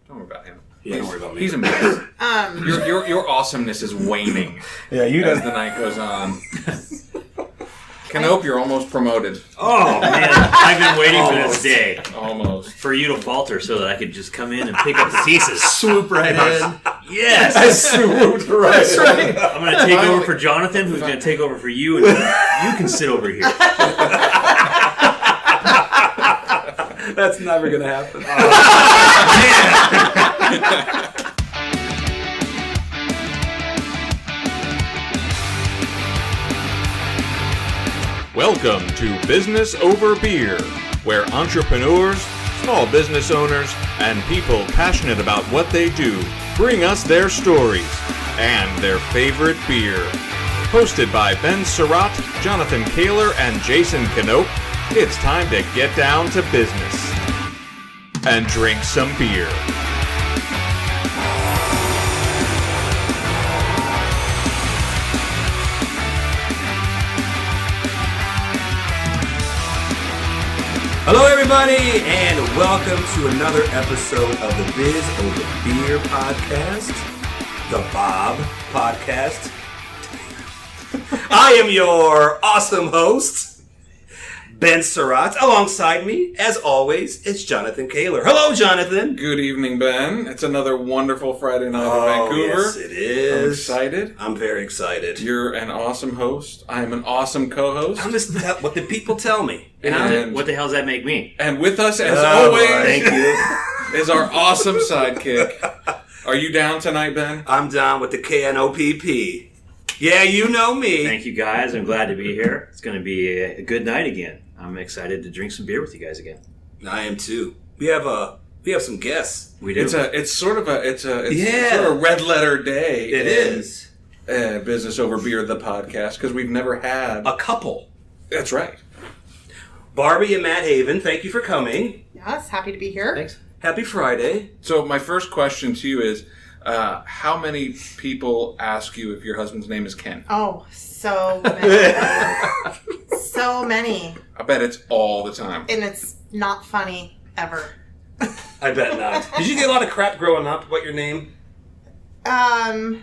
Don't worry about him. Yeah, don't worry about me. He's amazing. Your awesomeness is waning. Yeah, you as the night goes on. Canope, you're almost promoted. Oh, man. I've been waiting for this day. Almost. For you to falter so that I could just come in and pick up the pieces. Swoop right in. Yes. I swooped right. That's right. I'm going to take over for Jonathan, who's going to take over for you, and you can sit over here. That's never going to happen. Welcome to Business Over Beer, where entrepreneurs, small business owners, and people passionate about what they do bring us their stories and their favorite beer. Hosted by Ben Surratt, Jonathan Kaler, and Jason Canope, it's time to get down to business and drink some beer. Hello, everybody, and welcome to another episode of the Biz Over Beer podcast, the Bob podcast. I am your awesome host, Ben Surratt. Alongside me, as always, it's Jonathan Kaler. Hello, Jonathan. Good evening, Ben. It's another wonderful Friday night in Vancouver. Yes, it is. I'm excited. I'm very excited. You're an awesome host. I am an awesome co-host. I'm just what the people tell me. And what the hell does that make me? And with us, as always, thank you, is our awesome sidekick. Are you down tonight, Ben? I'm down with the KNOPP. Yeah, you know me. Thank you, guys. I'm glad to be here. It's going to be a good night again. I'm excited to drink some beer with you guys again. I am too. We have some guests. We do. It's sort of a red letter day. It is. Business Over Beer, the podcast, because we've never had A couple. That's right. Barbie and Matt Haven, thank you for coming. Yes, happy to be here. Thanks. Happy Friday. So my first question to you is, how many people ask you if your husband's name is Ken? Oh, so many. So many. I bet it's all the time. And it's not funny, ever. I bet not. Did you get a lot of crap growing up about your name? No.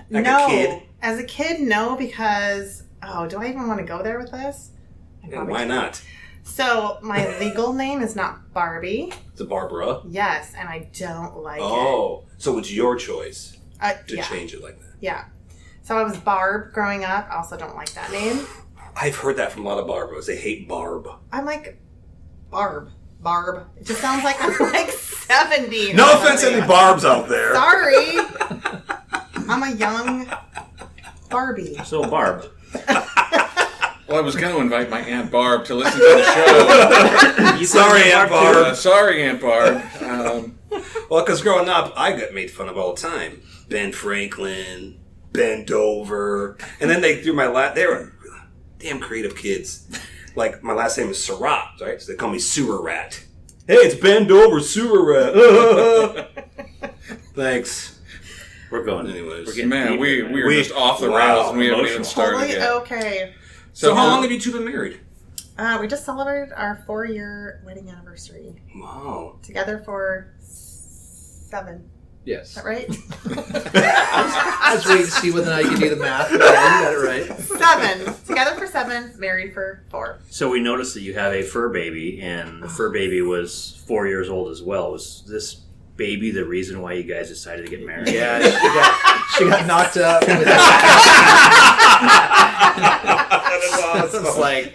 A kid? As a kid, no, because... Oh, do I even want to go there with this? Yeah, why not? So, my legal name is not Barbie. It's a Barbara. Yes, and I don't like it. Oh, so it's your choice to yeah. change it like that. Yeah. So I was Barb growing up. I also don't like that name. I've heard that from a lot of Barbaras. They hate Barb. I'm like, Barb. It just sounds like I'm like 70. No offense to any Barbs out there. Sorry. I'm a young Barbie. So, Barb. Well, I was going to invite my Aunt Barb to listen to the show. Sorry, Aunt Barb. Sorry, Aunt Barb. Well, because growing up, I got made fun of all the time. Ben Franklin, Ben Dover. And then they threw my they were damn creative kids. Like, my last name is Surratt, right? So they call me Sewer Rat. Hey, it's Ben Dover, Sewer Rat. Thanks. We're going. Anyways. We're getting Man, deep we right now. are just off the rails and we haven't even started Totally yet. okay. So how long have you two been married? We just celebrated our 4-year wedding anniversary. Wow. Together for 7. Yes. Is that right? I was waiting to see whether I could do the math. Yeah, you got it right. 7. Together for 7, married for 4. So we noticed that you have a fur baby, and the fur baby was 4 years old as well. Was this baby the reason why you guys decided to get married? Yeah, she got knocked up. It's like,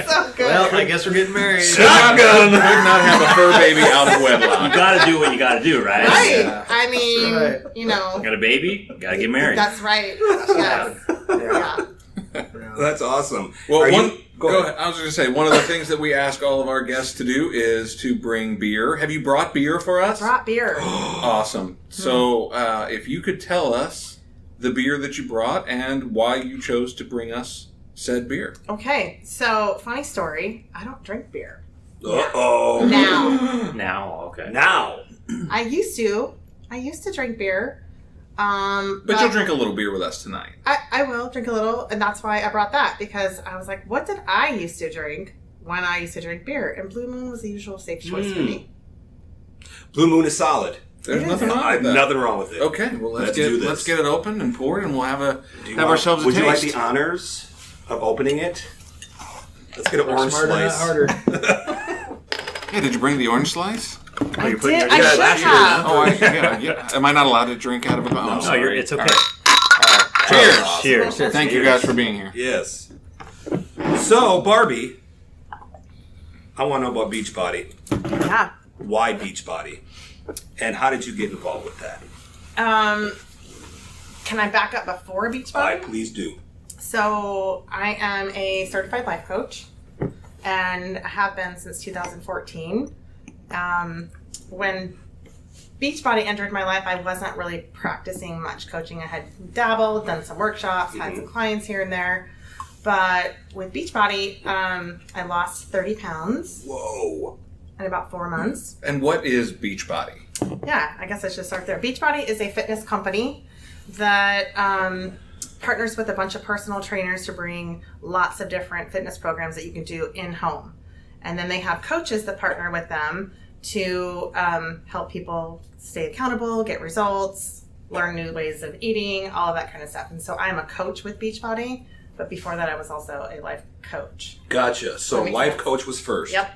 So good. well, I guess we're getting married. Could not have a fur baby out of You wedlock. got to do what you got to do, right? Right. Yeah. I mean, That's right. you know. Got a baby? Got to get married. That's right. Yes. Yeah. That's awesome. Well, Go ahead. I was going to say, one of the things that we ask all of our guests to do is to bring beer. Have you brought beer for us? Brought beer. Awesome. So, if you could tell us the beer that you brought and why you chose to bring us said beer. Okay, so funny story. I don't drink beer. Uh-oh. Now. Okay. Now. I used to drink beer. But you'll drink a little beer with us tonight. I will drink a little, and that's why I brought that, because I was like, what did I used to drink when I used to drink beer? And Blue Moon was the usual safe choice for me. Blue Moon is solid. There's It nothing is. wrong with that. Nothing wrong with it. Okay, well Let's do this. let's get it opened and poured, and we'll have Do you ourselves a would taste. you like the honors of opening it? Let's get an orange Smarter, not slice. harder. Hey, did you bring the orange slice? Oh, you're putting did. your- I yeah, should last year. have. Oh, yeah. Am I not allowed to drink out of a bottle? No, it's okay. Cheers. Cheers. Thank you guys for being here. Yes. So, Barbie, I want to know about Beachbody. Yeah. Why Beachbody? And how did you get involved with that? Can I back up before Beachbody? Please do. So I am a certified life coach and have been since 2014. When Beachbody entered my life, I wasn't really practicing much coaching. I had dabbled, done some workshops, had some clients here and there. But with Beachbody, I lost 30 pounds Whoa. in about 4 months. And what is Beachbody? Yeah, I guess I should start there. Beachbody is a fitness company that partners with a bunch of personal trainers to bring lots of different fitness programs that you can do in-home. And then they have coaches that partner with them to help people stay accountable, get results, learn new ways of eating, all of that kind of stuff. And so I'm a coach with Beachbody, but before that I was also a life coach. Gotcha. So, That makes life sense. coach was first. Yep.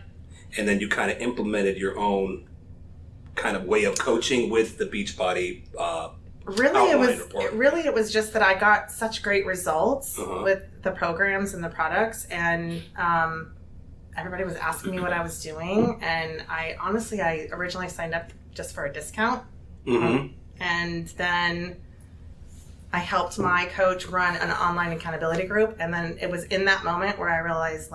And then you kind of implemented your own kind of way of coaching with the Beachbody. Really, Outline it was just that I got such great results Uh-huh. with the programs and the products, and everybody was asking me what I was doing. And I originally signed up just for a discount, Mm-hmm. and then I helped my coach run an online accountability group. And then it was in that moment where I realized,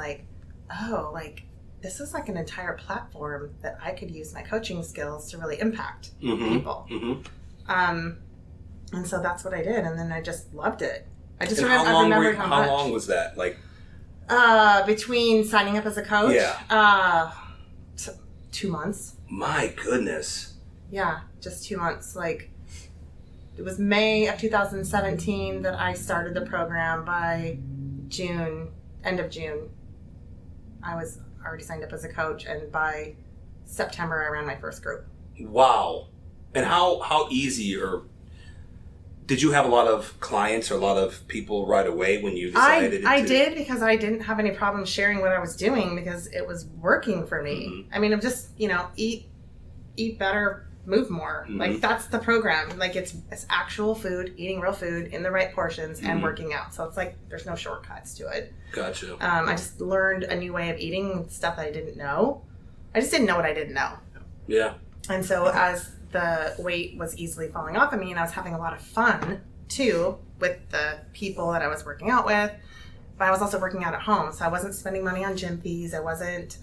this is like an entire platform that I could use my coaching skills to really impact people. Mm-hmm. And so that's what I did, and then I just loved it. I just And remembered how how much. long was that? Like, Between signing up as a coach, Yeah. 2 months. my goodness. Yeah, just 2 months. It was May of 2017 that I started the program. By end of June, I was already signed up as a coach, and by September, I ran my first group. Wow. And how easy, or did you have a lot of clients or a lot of people right away when you decided I did, because I didn't have any problem sharing what I was doing because it was working for me. Mm-hmm. I mean, I'm just, eat better, move more. Mm-hmm. That's the program. It's actual food, eating real food in the right portions, and Mhm. working out. So it's there's no shortcuts to it. Gotcha. I just learned a new way of eating, stuff that I didn't know. I just didn't know what I didn't know. Yeah. And so as the weight was easily falling off of me, and I was having a lot of fun too with the people that I was working out with, but I was also working out at home. So I wasn't spending money on gym fees. I wasn't,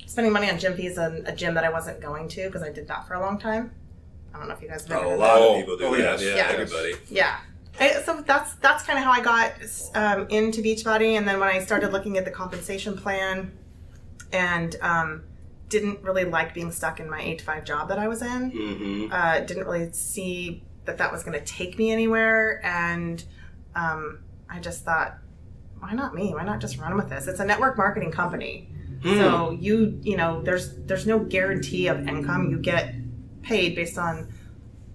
spending money on gym fees in a gym that I wasn't going to, because I did that for a long time. I don't know if you guys have ever A done lot that. of people do that. yes. Yeah, everybody. Yeah. So that's kind of how I got into Beachbody. And then when I started looking at the compensation plan and didn't really like being stuck in my 8-to-5 job that I was in, Mm-hmm. didn't really see that was going to take me anywhere. And I just thought, why not me? Why not just run with this? It's a network marketing company. So there's no guarantee of income. You get paid based on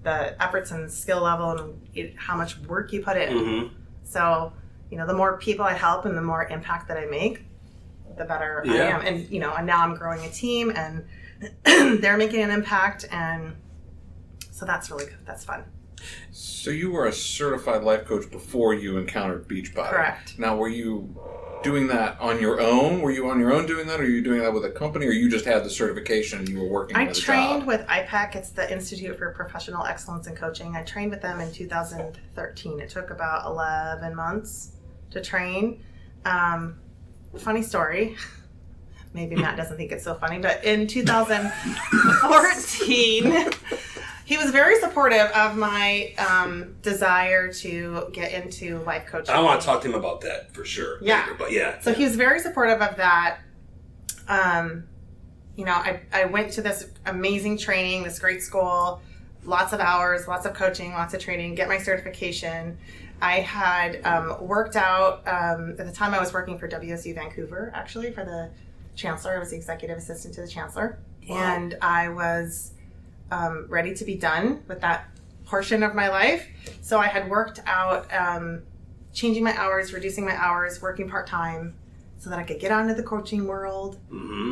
the efforts and skill level and how much work you put in. Mm-hmm. So, the more people I help and the more impact that I make, the better I Yeah. am. And, and now I'm growing a team, and they're making an impact. And so that's really good. That's fun. So you were a certified life coach before you encountered Beachbody. Correct. Now, were you doing that on your own? Were you on your own doing that, or are you doing that with a company, or you just had the certification and you were working I with a trained job? with IPEC. It's the Institute for Professional Excellence in Coaching. I trained with them in 2013. It took about 11 months to train. Funny story. Maybe Matt doesn't think it's so funny, but in 2014, he was very supportive of my desire to get into life coaching. I want to talk to him about that for sure. Yeah. Later, but yeah. So he was very supportive of that. I went to this amazing training, this great school, lots of hours, lots of coaching, lots of training, get my certification. I had worked out, at the time I was working for WSU Vancouver, actually, for the chancellor. I was the executive assistant to the chancellor. Wow. And I was ready to be done with that portion of my life. So I had worked out changing my hours, reducing my hours, working part-time so that I could get out into the coaching world,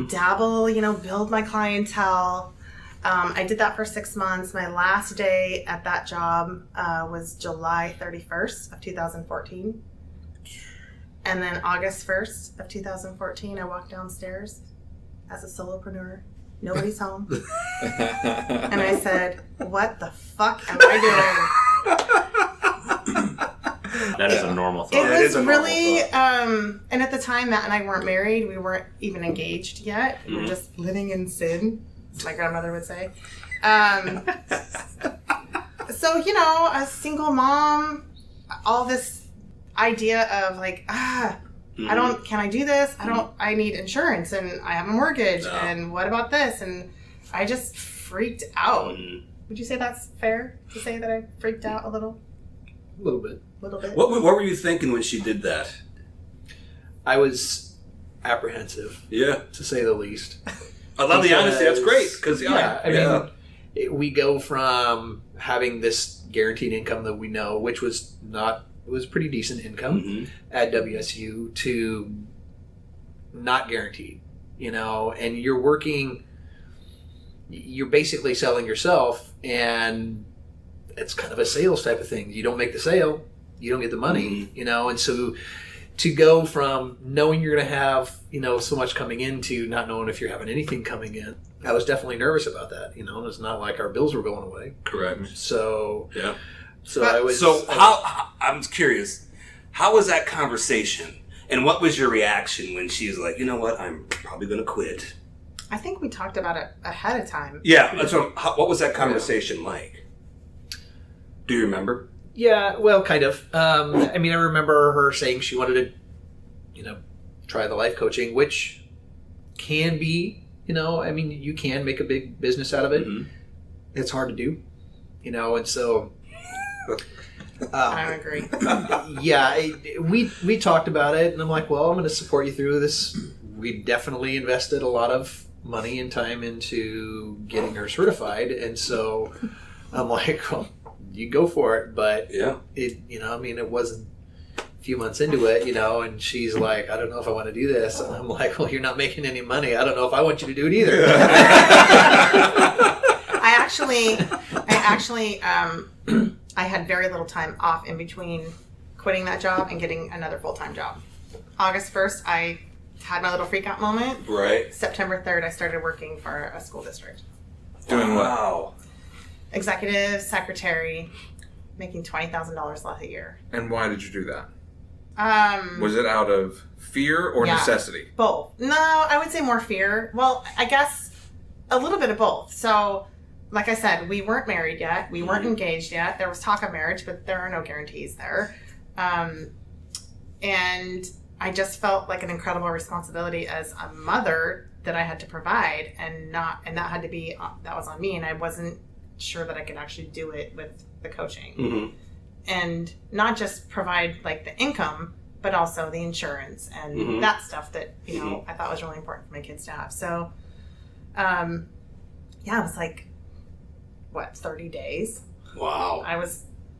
dabble, build my clientele. I did that for 6 months. My last day at that job was July 31st of 2014. And then August 1st of 2014, I walked downstairs as a solopreneur. Nobody's home. And I said, what the fuck am I doing? That is a normal thought. It was really, and at the time, Matt and I weren't married. We weren't even engaged yet. We were just living in sin, as my grandmother would say. So, a single mom, all this idea of like, can I do this? I need insurance and I have a mortgage and what about this? And I just freaked out. Would you say that's fair to say that I freaked out a little? A little bit. What were you thinking when she did that? I was apprehensive. Yeah. To say the least. I love the honesty. That's great. Because we go from having this guaranteed income that we know, which was pretty decent income at WSU, to not guaranteed, and you're basically selling yourself, and it's kind of a sales type of thing. You don't make the sale, you don't get the money, and so to go from knowing you're going to have, so much coming in to not knowing if you're having anything coming in, I was definitely nervous about that, and it's not like our bills were going away. Correct. So, yeah. So I was. So how I'm curious, how was that conversation, and what was your reaction when she was like, you know what, I'm probably going to quit? I think we talked about it ahead of time. Yeah. That's what was that conversation like? Do you remember? Yeah. Well, kind of. I remember her saying she wanted to, try the life coaching, which can be, you can make a big business out of it. It's hard to do, and so. I agree. We talked about it, and I'm like, well, I'm going to support you through this. We definitely invested a lot of money and time into getting her certified, and so I'm like, well, you go for it. But it wasn't a few months into it, and she's like, I don't know if I want to do this, and I'm like, well, you're not making any money. I don't know if I want you to do it either. I had very little time off in between quitting that job and getting another full-time job. August 1st, I had my little freak out moment. Right. September 3rd, I started working for a school district. Doing what? Wow. Executive secretary, making $20,000 less a year. And why did you do that? Was it out of fear or necessity? Both. No, I would say more fear. Well, I guess a little bit of both. So, like I said, we weren't married yet. We weren't engaged yet. There was talk of marriage, but there are no guarantees there. And I just felt like an incredible responsibility as a mother that I had to provide, and that was on me. And I wasn't sure that I could actually do it with the coaching, and not just provide like the income, but also the insurance and that stuff that I thought was really important for my kids to have. So, it was like. 30 days? Wow.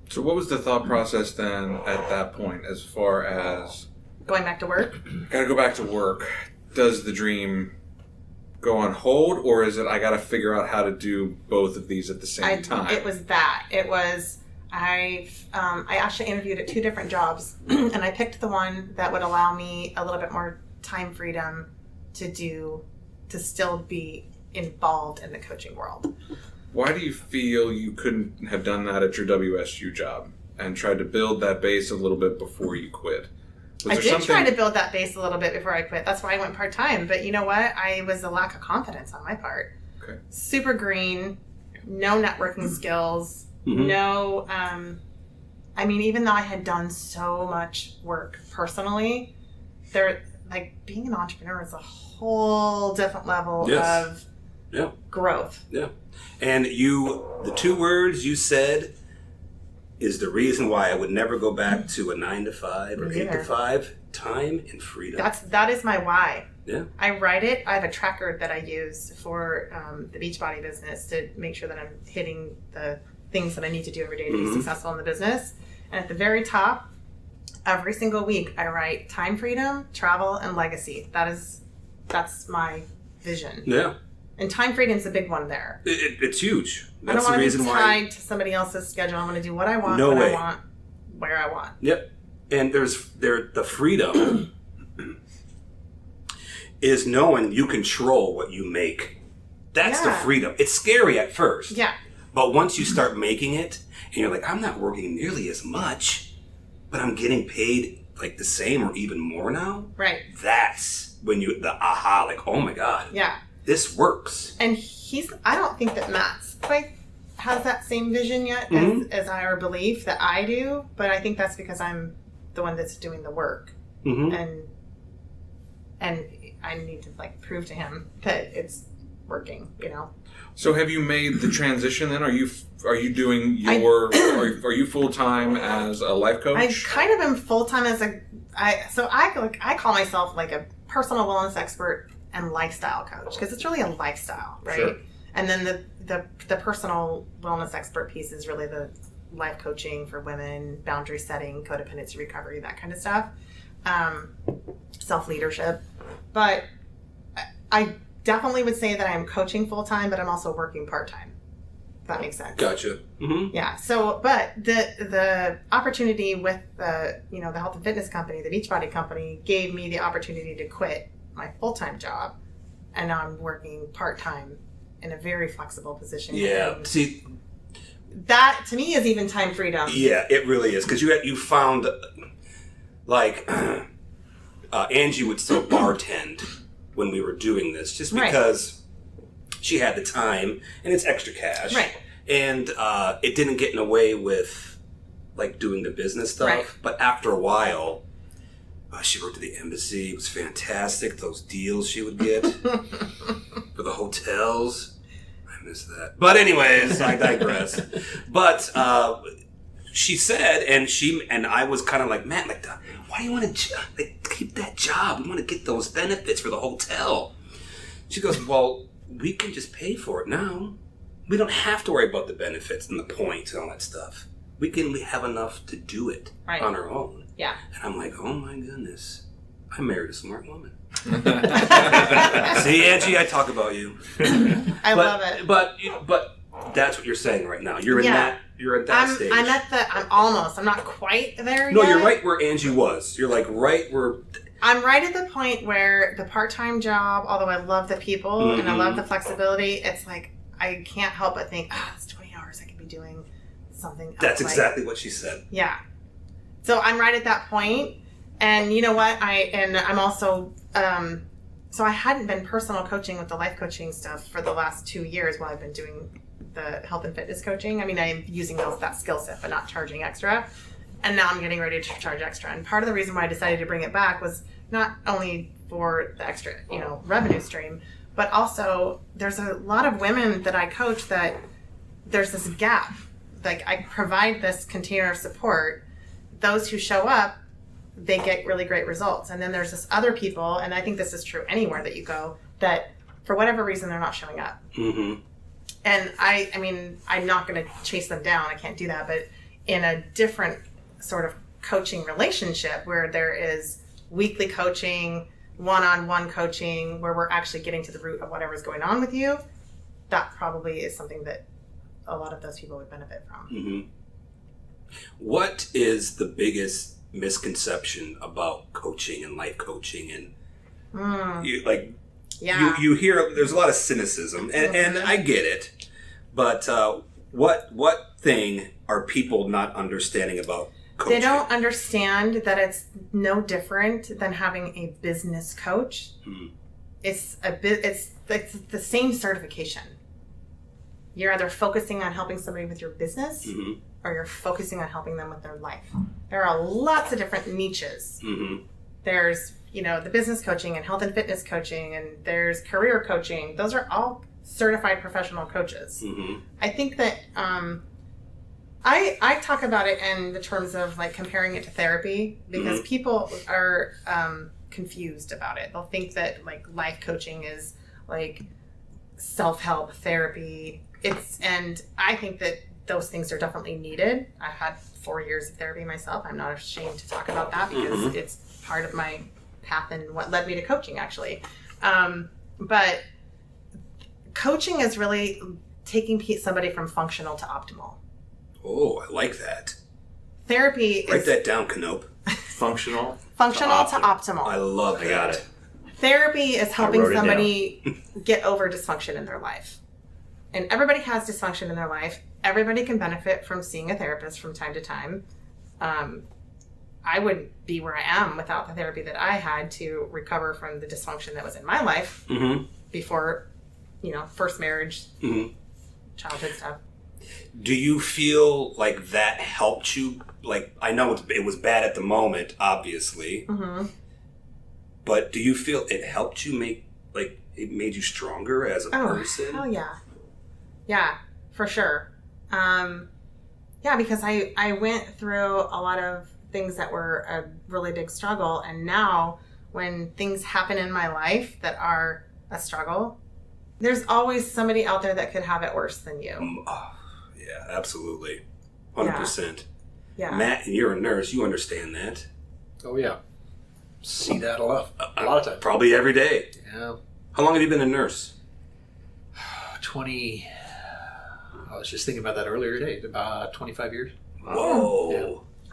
So what was the thought process then at that point as far as... Going back to work? Gotta go back to work. Does the dream go on hold, or is it I gotta figure out how to do both of these at the same time? It was that. It was... I actually interviewed at 2 different jobs, and I picked the one that would allow me a little bit more time freedom to still be involved in the coaching world. Why do you feel you couldn't have done that at your WSU job and tried to build that base a little bit before you quit? I did try to build that base a little bit before I quit. That's why I went part-time. But you know what? I was a lack of confidence on my part. Okay. Super green, no networking skills, no... even though I had done so much work personally, being an entrepreneur is a whole different level of growth. Yeah. And the 2 words you said is the reason why I would never go back to a 9 to 5 or 8 to 5, time and freedom. That is my why. Yeah. I write it. I have a tracker that I use for the Beachbody business to make sure that I'm hitting the things that I need to do every day to be successful in the business. And at the very top, every single week, I write time freedom, travel, and legacy. That's my vision. Yeah. And time freedom's a big one there. It's huge. I don't want to be tied to somebody else's schedule. I want to do what I want, No when way. I want, where I want. Yep. And the freedom is knowing you control what you make. That's the freedom. It's scary at first. Yeah. But once you start making it, and you're like, I'm not working nearly as much, but I'm getting paid like the same or even more now. Right. That's when the aha, like, oh my God. Yeah. This works. And I don't think that Matt's quite has that same vision yet as our belief that I do, but I think that's because I'm the one that's doing the work. And I need to like prove to him that it's working, you know. So have you made the transition then? Are you doing your are you full time as a life coach? I kind of am full time as I call myself like a personal wellness expert and lifestyle coach because it's really a lifestyle, right? Sure. And then the personal wellness expert piece is really the life coaching for women, boundary setting, codependency recovery, that kind of stuff, self-leadership. But I definitely would say that I'm coaching full-time, but I'm also working part-time. If that makes sense. Gotcha. Yeah. So, but the opportunity with the health and fitness company, the Beachbody company, gave me the opportunity to quit my full-time job, and now I'm working part-time in a very flexible position. Yeah. And see, that to me is even time freedom. Yeah, it really is because you found like Angie would still bartend when we were doing this just because she had the time and it's extra cash, right? And it didn't get in the way with like doing the business stuff. Right. But after a while, she worked at the embassy. It was fantastic. Those deals she would get for the hotels. I miss that. But anyways, I digress. But she said, and I was kind of like, man, like, why do you want to keep that job? We want to get those benefits for the hotel. She goes, well, we can just pay for it now. We don't have to worry about the benefits and the points and all that stuff. We have enough to do it on our own. Yeah. And I'm like, oh my goodness, I married a smart woman. See, Angie, I talk about you. I love it. But that's what you're saying right now. You're in that stage. I'm not quite there yet. No, you're right where Angie was. You're like right where... I'm right at the point where the part-time job, although I love the people and I love the flexibility, it's like I can't help but think, it's 20 hours I could be doing something else. That's exactly what she said. Yeah. So I'm right at that point. And you know what? I'm also... so I hadn't been personal coaching with the life coaching stuff for the last 2 years while I've been doing the health and fitness coaching. I mean, I'm using that skill set, but not charging extra. And now I'm getting ready to charge extra. And part of the reason why I decided to bring it back was not only for the extra, revenue stream, but also there's a lot of women that I coach that there's this gap. Like I provide this container of support. Those who show up, they get really great results. And then there's this other people, and I think this is true anywhere that you go, that for whatever reason, they're not showing up. Mm-hmm. And I mean, I'm not going to chase them down. I can't do that. But in a different sort of coaching relationship where there is weekly coaching, one-on-one coaching, where we're actually getting to the root of whatever's going on with you, that probably is something that a lot of those people would benefit from. Mm-hmm. What is the biggest misconception about coaching and life coaching? And you hear there's a lot of cynicism, and I get it, but what thing are people not understanding about coaching? They don't understand that it's no different than having a business coach. It's the same certification. You're either focusing on helping somebody with your business, or you're focusing on helping them with their life. There are lots of different niches. There's, the business coaching and health and fitness coaching, and there's career coaching. Those are all certified professional coaches. I think that I talk about it in the terms of like comparing it to therapy, because people are confused about it. They'll think that like life coaching is like self-help therapy. And I think that those things are definitely needed. I've had 4 years of therapy myself. I'm not ashamed to talk about that because it's part of my path and what led me to coaching, actually. But coaching is really taking somebody from functional to optimal. Oh, I like that. Therapy Write that down, Canope. Functional to optimal. I love that. I got it. Therapy is helping wrote it somebody get over dysfunction in their life. And everybody has dysfunction in their life. Everybody can benefit from seeing a therapist from time to time. I wouldn't be where I am without the therapy that I had to recover from the dysfunction that was in my life before, first marriage, childhood stuff. Do you feel like that helped you? Like, I know it was bad at the moment, obviously. But do you feel it helped you it made you stronger as a person? Oh, yeah. Yeah, for sure. Because I went through a lot of things that were a really big struggle. And now when things happen in my life that are a struggle, there's always somebody out there that could have it worse than you. Yeah, absolutely. 100%. Yeah. Matt, you're a nurse. You understand that. Oh, yeah. See that a lot of times. Probably every day. Yeah. How long have you been a nurse? 20... I was just thinking about that earlier today. About 25 years. Whoa. Yeah.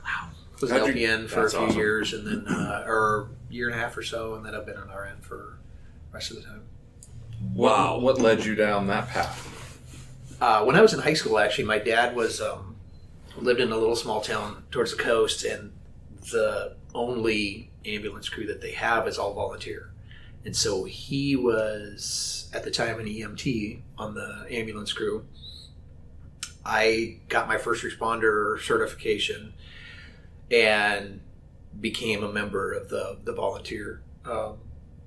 Wow. I was an LPN for a few years, and then, or a year and a half or so, and then I've been an RN for the rest of the time. Wow. What led you down that path? When I was in high school, actually, my dad lived in a little small town towards the coast, and the only ambulance crew that they have is all volunteer. And so he was, at the time, an EMT on the ambulance crew. I got my first responder certification and became a member of the volunteer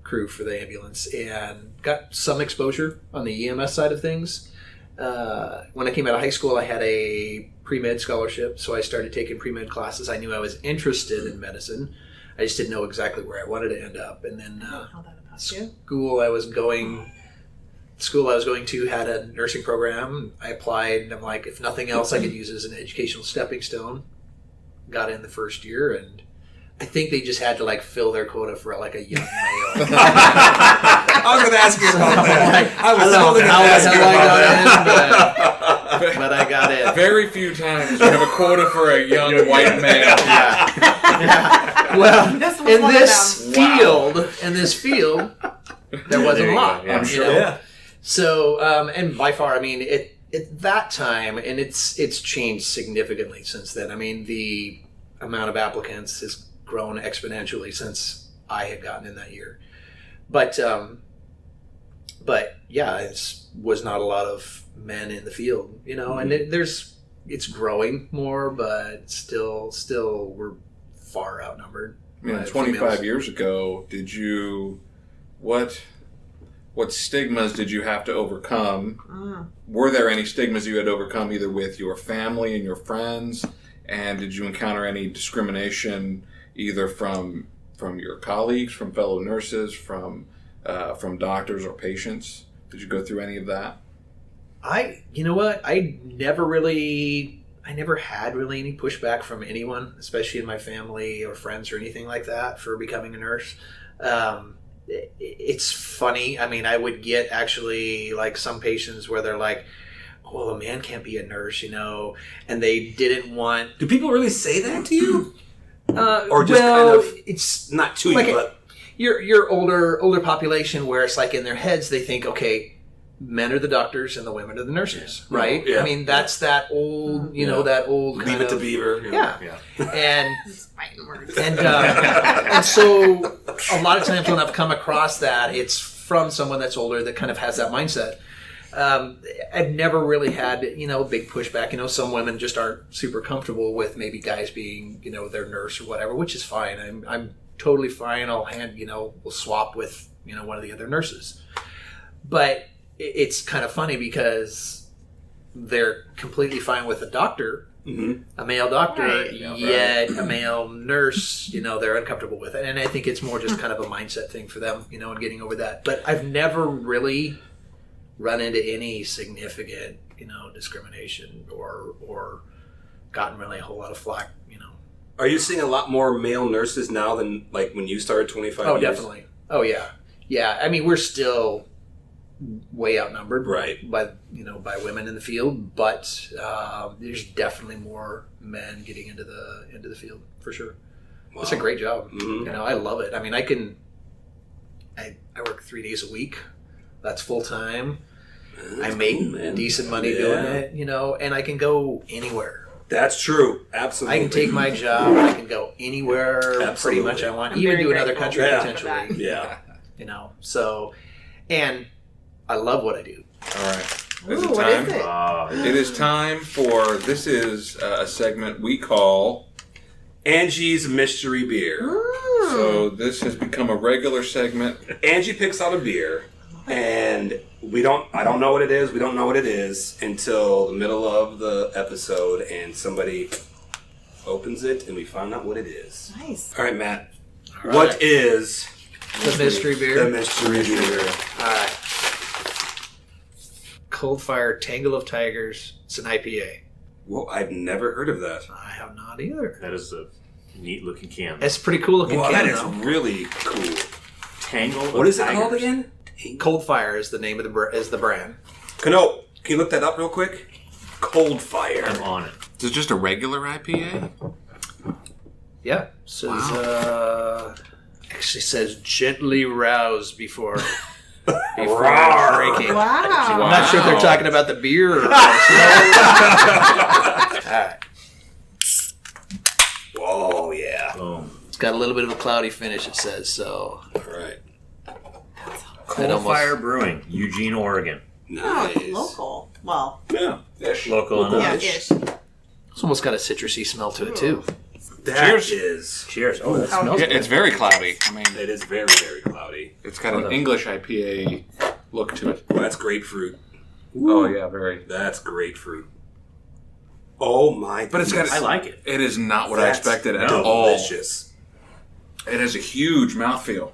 crew for the ambulance and got some exposure on the EMS side of things. When I came out of high school, I had a pre-med scholarship, so I started taking pre-med classes. I knew I was interested in medicine. I just didn't know exactly where I wanted to end up. And then school I was going to had a nursing program. I applied, and I'm like, if nothing else, I could use it as an educational stepping stone. Got in the first year, and I think they just had to fill their quota for a young male. I was going to ask you about that. I was totally going to ask you about that. But I got in. Very few times you have a quota for a young white male. Yeah. Well, in this field, there wasn't a lot. Yeah, I'm sure. Yeah. So, and by far, at that time, and it's changed significantly since then. The amount of applicants has grown exponentially since I had gotten in that year. But yeah, it was not a lot of men in the field, and it's growing more, but still we're far outnumbered. 25 years ago, what stigmas did you have to overcome? Were there any stigmas you had to overcome either with your family and your friends? And did you encounter any discrimination either from your colleagues, from fellow nurses, from doctors or patients? Did you go through any of that? You know what? I never had really any pushback from anyone, especially in my family or friends or anything like that, for becoming a nurse. It's funny. I would get actually some patients where they're like, "Oh, a man can't be a nurse," and they didn't want. Do people really say that to you? Or just it's not to you, but your older population where it's in their heads they think, okay, men are the doctors and the women are the nurses, right? Yeah. That's that old, that old kind Leave it to Beaver. Yeah. And and so a lot of times when I've come across that, it's from someone that's older that kind of has that mindset. I've never really had, big pushback. Some women just aren't super comfortable with maybe guys being, their nurse or whatever, which is fine. I'm totally fine. We'll swap with, one of the other nurses. But it's kind of funny because they're completely fine with a doctor a male doctor, Right. yet a male nurse, they're uncomfortable with it. And I think it's more just kind of a mindset thing for them, and getting over that. But I've never really run into any significant, discrimination or gotten really a whole lot of flack, Are you seeing a lot more male nurses now than like when you started 25 Oh, years? definitely. Oh, yeah. Yeah. I mean, we're still way outnumbered by women in the field, but there's definitely more men getting into the field for sure. Wow. It's a great job. I love it. I mean, I work 3 days a week. That's full time. I make decent money doing it, and I can go anywhere. That's true. Absolutely. I can take my job. I can go anywhere pretty much I want. Even to another country potentially. Yeah. So, and I love what I do. All right. Ooh, what is it? It is time for, this is a segment we call Angie's Mystery Beer. So this has become a regular segment. Angie picks out a beer, and I don't know what it is. We don't know what it is until the middle of the episode, and somebody opens it, and we find out what it is. Nice. All right, Matt. What is the mystery beer? The mystery beer. All right. Coldfire Tangle of Tigers. It's an IPA. Well, I've never heard of that. I have not either. That is a neat looking can. It's a pretty cool looking Well, can. that is really cool. Tangle of What is it Tigers. called again? Coldfire is the name of the brand. Can you look that up real quick? Coldfire. I'm on it. Is it just a regular IPA? Yeah. Actually says gently rouse before drinking. Wow. I'm not sure if they're talking about the beer or All right. Whoa, yeah. Boom. It's got a little bit of a cloudy finish, it says, so. All right. Coldfire Brewing, Eugene, Oregon. Nice. Oh, local. Well, Yeah. Ish. Local enough. yeah, ish. It's almost got a citrusy smell to it, too. That is. Cheers. Oh, that Oh, smells Yeah, good. it's very cloudy. I mean, It is very, very cloudy. it's got an English IPA look to it. Well, that's grapefruit. Oh yeah, very. That's grapefruit. Oh my! But it's got. I like it. It is not what That's I expected at delicious. all. It has a huge mouthfeel.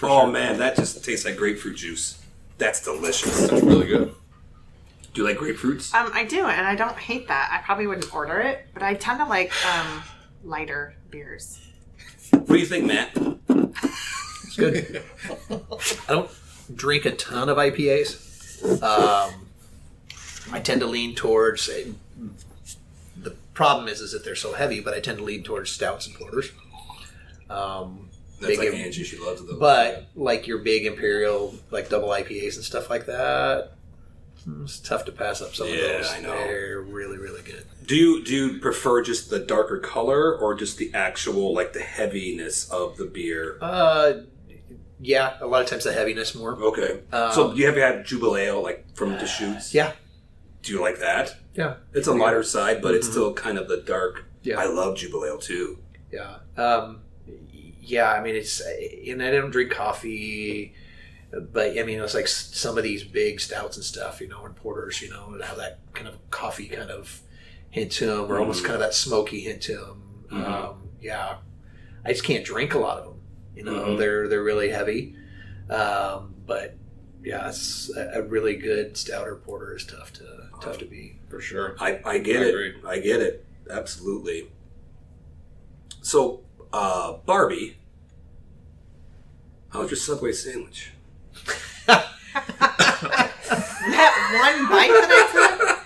Oh man, that just tastes like grapefruit juice. That's delicious. That's really good. Do you like grapefruits? I do, and I don't hate that. I probably wouldn't order it, but I tend to like lighter beers. What do you think, Matt? It's good. I don't drink a ton of IPAs. I tend to lean towards... The problem is that they're so heavy, but I tend to lean towards stouts and porters. That's like Angie. She loves those. But like your big imperial, like double IPAs and stuff like that, it's tough to pass up some of those. I know. They're really, really good. Do you prefer just the darker color or just the actual like the heaviness of the beer? Yeah, a lot of times the heaviness more. Okay. So you have had Jubileo like from Deschutes? Yeah. Do you like that? Yeah. It's a lighter side, but it's still kind of the dark. Yeah. I love Jubileo too. Yeah. Yeah, I mean, and I don't drink coffee, but I mean, it's like some of these big stouts and stuff, and porters, that have that kind of coffee kind of hint to them, or almost kind of that smoky hint to them. Yeah. I just can't drink a lot of them. They're really heavy. But yeah, it's a really good stout or porter is tough to beat. For sure. I get it. agree. I get it. Absolutely. So, Barbie, how was your Subway sandwich? That one bite that I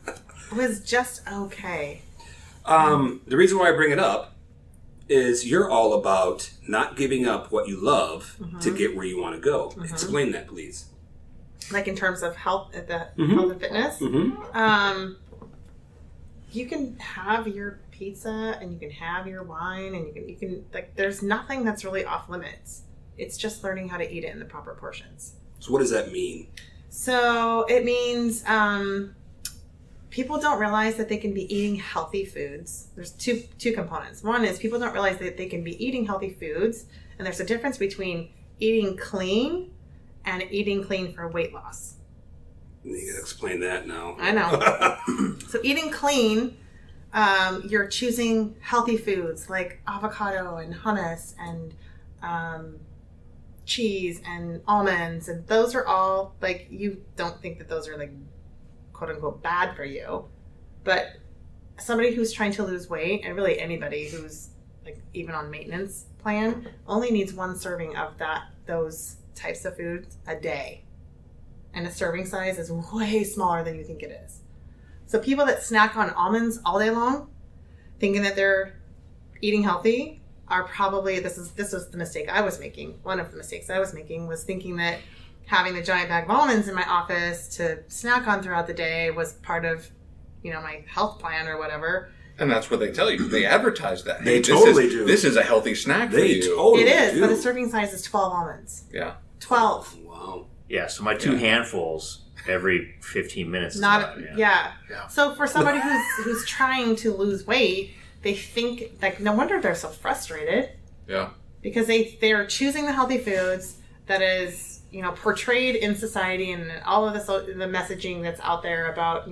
took was just okay. The reason why I bring it up is you're all about not giving up what you love to get where you want to go. Explain that, please. Like in terms of health, health and fitness. You can have your pizza and you can have your wine and you can like. There's nothing that's really off limits. It's just learning how to eat it in the proper portions. So what does that mean? So it means people don't realize that they can be eating healthy foods. There's two components. One is people don't realize that they can be eating healthy foods, and there's a difference between eating clean and eating clean for weight loss. You gotta explain that now. I know. So eating clean you're choosing healthy foods like avocado and hummus and cheese and almonds, and those are all like, you don't think that those are like quote unquote bad for you, but somebody who's trying to lose weight, and really anybody who's like even on maintenance plan, only needs one serving of those types of foods a day, and a serving size is way smaller than you think it is. So people that snack on almonds all day long, thinking that they're eating healthy, are probably, this was the mistake I was making. One of the mistakes I was making was thinking that having the giant bag of almonds in my office to snack on throughout the day was part of, my health plan or whatever. And that's what they tell you. They advertise that. They totally do. This is a healthy snack for They you. totally It is, do. but the serving size is 12 almonds. Yeah. 12. Wow. Yeah, so my 2 handfuls every 15 minutes. is Not about, yeah. Yeah. So for somebody who's trying to lose weight, they think like, no wonder they're so frustrated, Yeah. because they're choosing the healthy foods that is portrayed in society, and all of the messaging that's out there about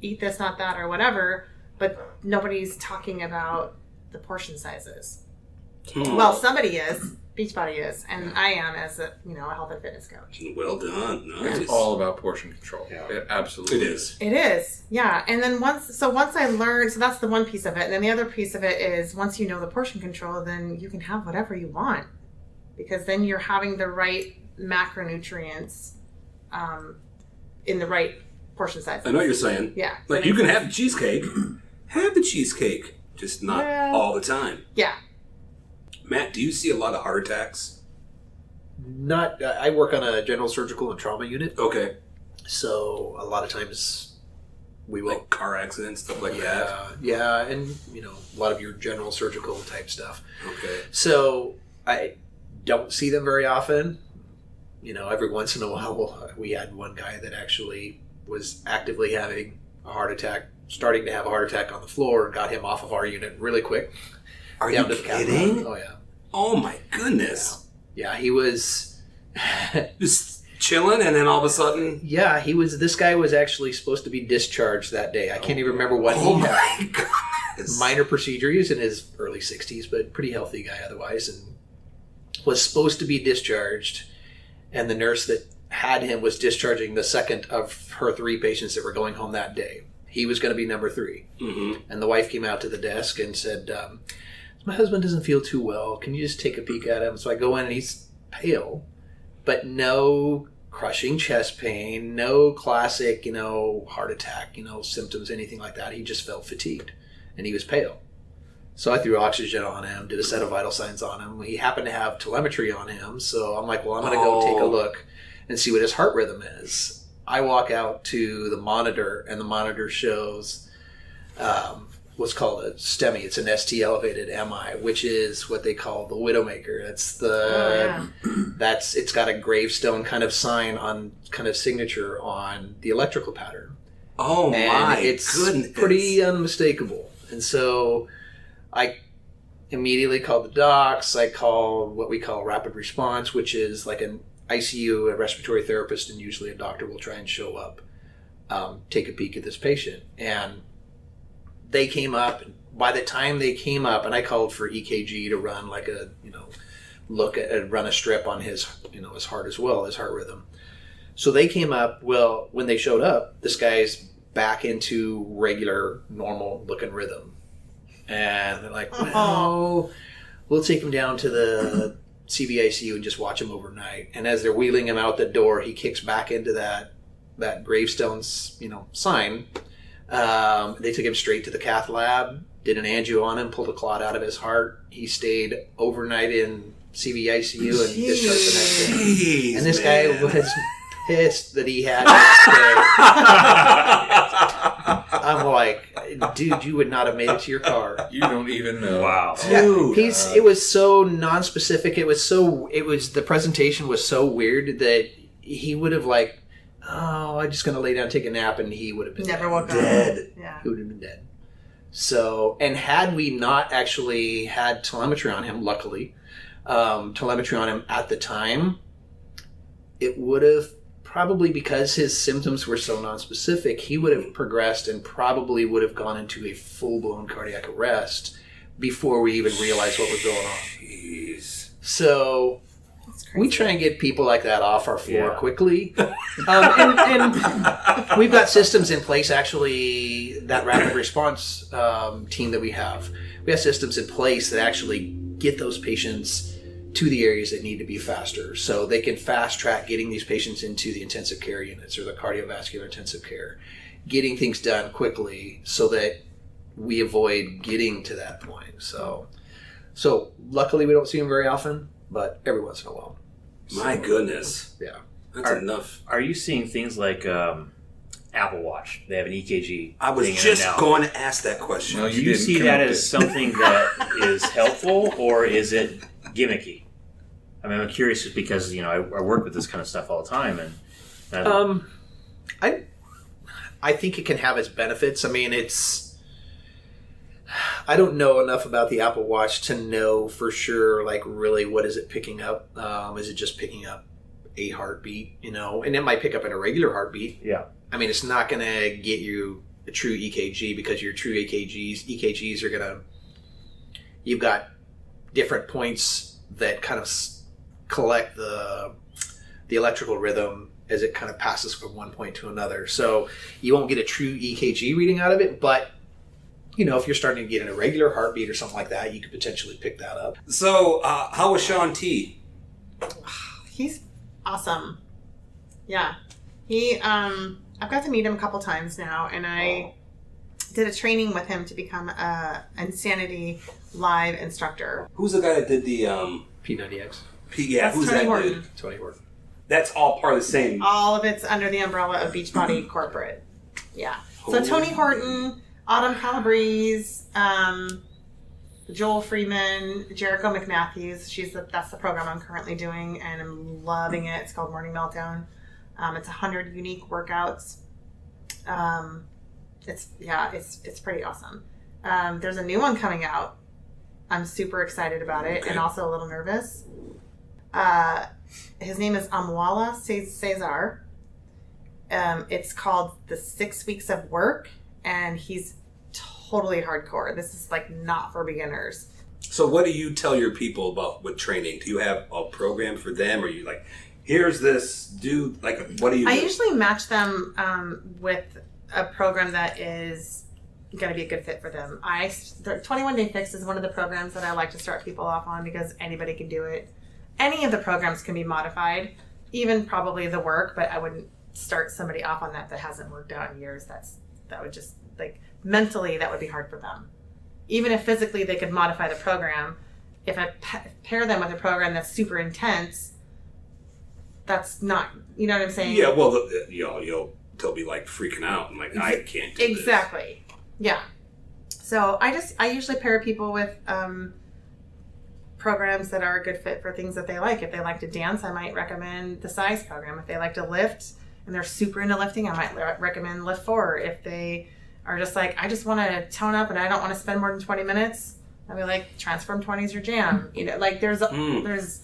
eat this, not that, or whatever, but nobody's talking about the portion sizes. Well, somebody is. Beachbody is, and I am as a health and fitness coach. Well done. Nice. It's all about portion control. Yeah. It absolutely It is. It is, yeah. And then once I learned, so that's the one piece of it. And then the other piece of it is, once you know the portion control, then you can have whatever you want, because then you're having the right macronutrients in the right portion size. I know what you're saying. Yeah. Like, you can have the cheesecake. Have the cheesecake. Just not all the time. Yeah. Matt, do you see a lot of heart attacks? Not. I work on a general surgical and trauma unit, Okay. so a lot of times we will. Like car accidents, stuff like that? Yeah, and a lot of your general surgical type stuff. Okay. So I don't see them very often. Every once in a while, we had one guy that actually was actively having a heart attack, starting to have a heart attack on the floor, and got him off of our unit really quick. Are you Down to the cath kidding? lab. Oh, yeah. Oh, my goodness. Yeah, he was... Just chilling, and then all of a sudden... Yeah, this guy was actually supposed to be discharged that day. I can't even remember what he had. my goodness. Minor procedure. He was in his early 60s, but pretty healthy guy otherwise, and was supposed to be discharged. And the nurse that had him was discharging the second of her 3 patients that were going home that day. He was going to be number 3. Mm-hmm. And the wife came out to the desk and said, my husband doesn't feel too well. Can you just take a peek at him? So I go in, and he's pale, but no crushing chest pain, no classic, heart attack, symptoms, anything like that. He just felt fatigued, and he was pale. So I threw oxygen on him, did a set of vital signs on him. He happened to have telemetry on him, so I'm like, well, I'm going to go take a look and see what his heart rhythm is. I walk out to the monitor, and the monitor shows what's called a STEMI. It's an ST elevated MI, which is what they call the Widowmaker. It's it's got a gravestone kind of sign on, kind of signature on the electrical pattern. Oh, And my it's goodness. pretty unmistakable. And so I immediately called the docs. I called what we call rapid response, which is like an ICU, a respiratory therapist, and usually a doctor will try and show up, take a peek at this patient. And they came up. By the time they came up, and I called for EKG to run like a, run a strip on his, his heart as well, his heart rhythm. So they came up. Well, when they showed up, this guy's back into regular, normal looking rhythm. And they're like, well, we'll take him down to the CBICU and just watch him overnight. And as they're wheeling him out the door, he kicks back into that gravestone's, sign. They took him straight to the cath lab, did an angio on him, pulled a clot out of his heart. He stayed overnight in CBICU and discharged the next day. Jeez, And this man. guy was pissed that he had to stay. I'm like, dude, you would not have made it to your car. You don't even know. Wow. Dude. It was so non-specific. The presentation was so weird that he would have I'm just going to lay down and take a nap, and he would have been Never woke up. Dead. Yeah. He would have been dead. So, and had we not actually had telemetry on him, luckily, telemetry on him at the time, it would have probably because his symptoms were so nonspecific, he would have progressed and probably would have gone into a full-blown cardiac arrest before we even realized what was going on. Jeez. So we try and get people like that off our floor quickly. And we've got systems in place, actually, that rapid response team that we have. We have systems in place that actually get those patients to the areas that need to be faster. So they can fast track getting these patients into the intensive care units or the cardiovascular intensive care, getting things done quickly so that we avoid getting to that point. So luckily we don't see them very often, but every once in a while. My goodness. Yeah. That's enough. Are you seeing things like Apple Watch? They have an EKG. I was just going to ask that question. No, Do you see that as something that is helpful, or is it gimmicky? I mean, I'm curious just because, I work with this kind of stuff all the time. And I think it can have its benefits. I mean, I don't know enough about the Apple Watch to know for sure, like, really what is it picking up? Is it just picking up a heartbeat, and it might pick up an irregular heartbeat. Yeah. I mean, it's not going to get you a true EKG because your true EKGs are you've got different points that kind of collect the electrical rhythm as it kind of passes from one point to another. So you won't get a true EKG reading out of it, but if you're starting to get an irregular heartbeat or something like that, you could potentially pick that up. So how was Sean T? He's awesome. Yeah. I've got to meet him a couple times now, and I did a training with him to become a Insanity Live instructor. Who's the guy that did the P90X. That's who's Tony that Horton. dude? Tony Horton. That's all part of the same. All of it's under the umbrella of Beachbody Corporate. Yeah. So Tony Horton, Autumn Calabrese, Joel Freeman, Jericho McMatthews. That's the program I'm currently doing, and I'm loving it. It's called Morning Meltdown. It's 100 unique workouts. It's pretty awesome. There's a new one coming out. I'm super excited about it, and also a little nervous. His name is Amwala Cesar. It's called The 6 Weeks of Work, and he's totally hardcore. This is like not for beginners. So what do you tell your people about with training? Do you have a program for them, or are you like, here's this, what do you do? I usually match them with a program that is going to be a good fit for them. The 21 Day Fix is one of the programs that I like to start people off on because anybody can do it. Any of the programs can be modified, even probably the work, but I wouldn't start somebody off on that hasn't worked out in years. That would just, mentally, that would be hard for them. Even if physically they could modify the program, if I pair them with a program that's super intense, that's not, you know what I'm saying? Yeah, well, they'll be freaking out and I can't do this. Exactly. Yeah. So I usually pair people with programs that are a good fit for things that they like. If they like to dance, I might recommend the Size program. If they like to lift and they're super into lifting, I might recommend Lift 4. If they are just I just want to tone up and I don't want to spend more than 20 minutes, I'd be like, Transform 20 is your jam. There's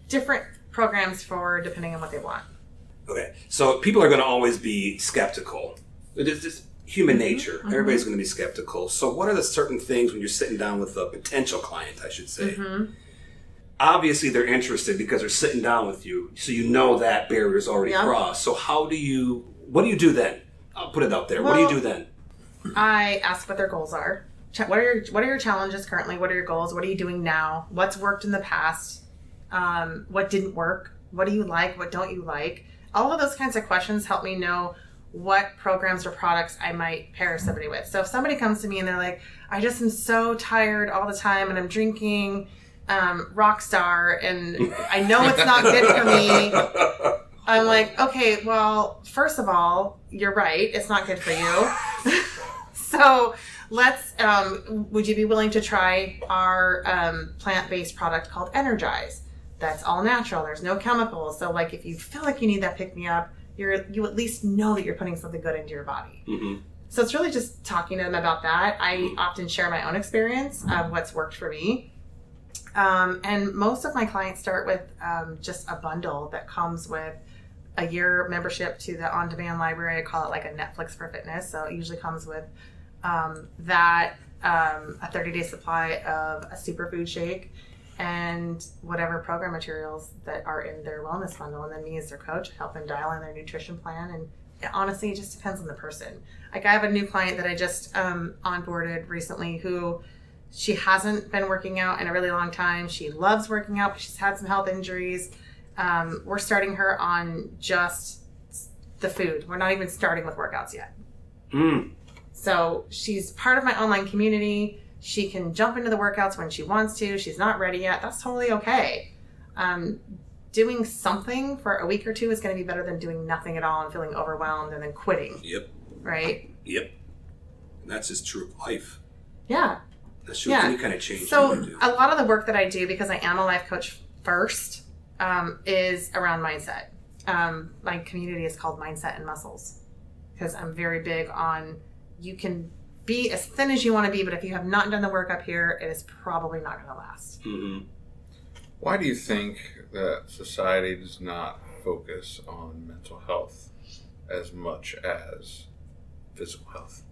different programs for depending on what they want. Okay, so people are going to always be skeptical. It's just human nature. Mm-hmm. Everybody's going to be skeptical. So what are the certain things when you're sitting down with a potential client, I should say? Mm-hmm. Obviously, they're interested because they're sitting down with you, so you know that barrier is already crossed. So what do you do then? I'll put it out there. What do you do then? I ask what their goals are. What are your challenges currently? What are your goals? What are you doing now? What's worked in the past? What didn't work? What do you like? What don't you like? All of those kinds of questions help me know what programs or products I might pair somebody with. So if somebody comes to me and they're like, I just am so tired all the time and I'm drinking Rockstar and I know it's not good for me. I'm like, okay, well, first of all, you're right. It's not good for you. So let's, would you be willing to try our plant-based product called Energize? That's all natural. There's no chemicals. So if you feel like you need that pick-me-up, you at least know that you're putting something good into your body. Mm-hmm. So it's really just talking to them about that. I often share my own experience of what's worked for me. And most of my clients start with just a bundle that comes with a year membership to the on-demand library. I call it like a Netflix for fitness. So it usually comes with a 30-day supply of a superfood shake and whatever program materials that are in their wellness bundle. And then me as their coach, help them dial in their nutrition plan. And honestly, it just depends on the person. Like, I have a new client that I just onboarded recently who she hasn't been working out in a really long time. She loves working out, but she's had some health injuries. We're starting her on just the food. We're not even starting with workouts yet. So she's part of my online community. She can jump into the workouts when she wants to. She's not ready yet. That's totally okay. Doing something for a week or two is going to be better than doing nothing at all and feeling overwhelmed and then quitting. Yep. Right? Yep. And that's just true of life. Yeah. That's true of any kind of change. So you do. a lot of the work that I do, because I am a life coach first, is around mindset. My community is called Mindset and Muscles, because I'm very big on, you can be as thin as you want to be, but if you have not done the work up here, it is probably not going to last. Mm-hmm. Why do you think that society does not focus on mental health as much as physical health?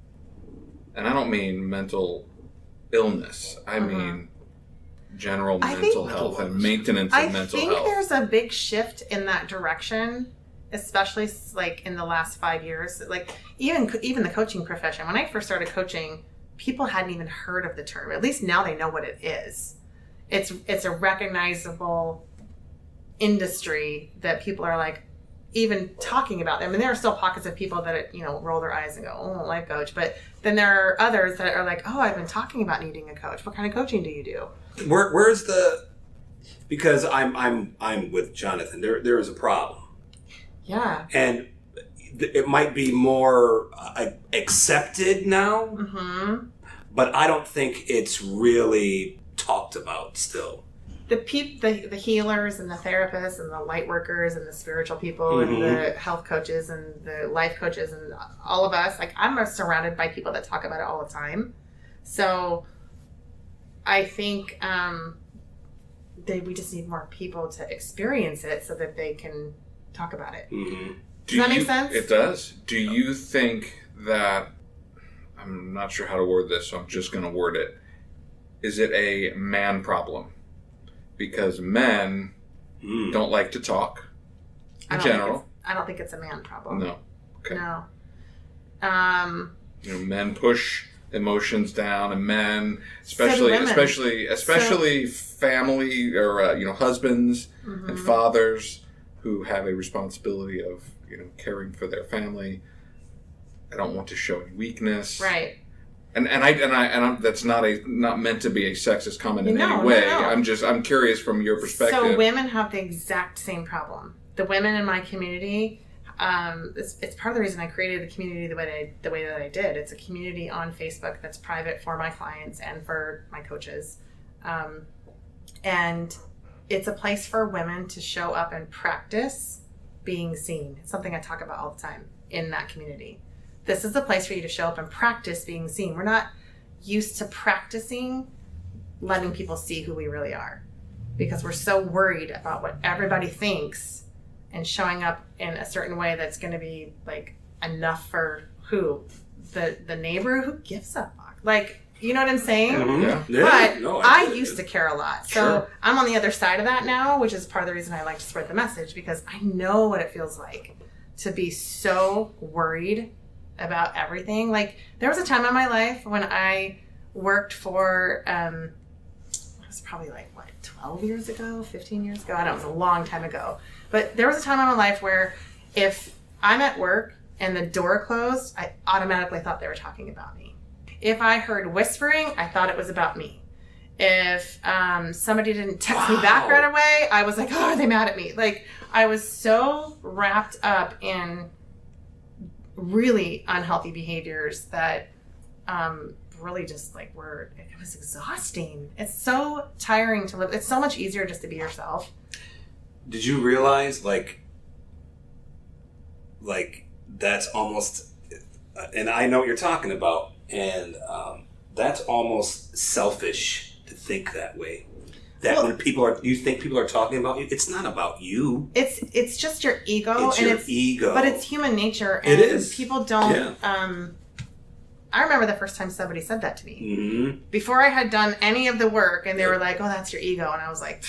And I don't mean mental illness. I mean general mental health and maintenance of mental health. I think there's a big shift in that direction, especially like in the last 5 years. Like even the coaching profession. When I first started coaching, people hadn't even heard of the term. At least now they know what it is. It's a recognizable industry that people are like even talking about. I mean, there are still pockets of people that, roll their eyes and go, "Oh, life coach." But then there are others that are like, "Oh, I've been talking about needing a coach. What kind of coaching do you do?" Where's the? Because I'm with Jonathan. There is a problem. Yeah. And it might be more accepted now, but I don't think it's really talked about still. The healers and the therapists and the light workers and the spiritual people and the health coaches and the life coaches and all of us, like, I'm surrounded by people that talk about it all the time. So I think we just need more people to experience it so that they can talk about it. Does that make sense? It does. Do you think that, I'm not sure how to word this, so I'm just going to word it. Is it a man problem? Because men don't like to talk in general. I don't think it's a man problem. No. Okay. No. Men push emotions down, and men, especially family or husbands and fathers who have a responsibility of caring for their family. I don't want to show any weakness. Right. And that's not meant to be a sexist comment in any way. No. I'm curious from your perspective. So women have the exact same problem. The women in my community, it's part of the reason I created the community the way that I did. It's a community on Facebook that's private for my clients and for my coaches, and it's a place for women to show up and practice being seen. It's something I talk about all the time in that community. This is a place for you to show up and practice being seen. We're not used to practicing letting people see who we really are, because we're so worried about what everybody thinks and showing up in a certain way that's going to be like enough for who? The neighbor? Who gives a fuck? Like, you know what I'm saying? But I used to care a lot. So I'm on the other side of that now, which is part of the reason I like to spread the message, because I know what it feels like to be so worried about everything. Like, there was a time in my life when I worked for, it was probably 12 years ago, 15 years ago. I don't know, it was a long time ago. But there was a time in my life where if I'm at work and the door closed, I automatically thought they were talking about me. If I heard whispering, I thought it was about me. If somebody didn't text me back right away, I was like, oh, are they mad at me? Like, I was so wrapped up in really unhealthy behaviors that really just it was exhausting. It's so tiring to live. It's so much easier just to be yourself. Did you realize that's almost, and I know what you're talking about, and that's almost selfish to think that way. That when you think people are talking about you, it's not about you. It's just your ego. It's your ego. But it's human nature. And it is. People don't. Yeah. I remember the first time somebody said that to me. Mm-hmm. Before I had done any of the work, and they were like, "Oh, that's your ego," and I was like,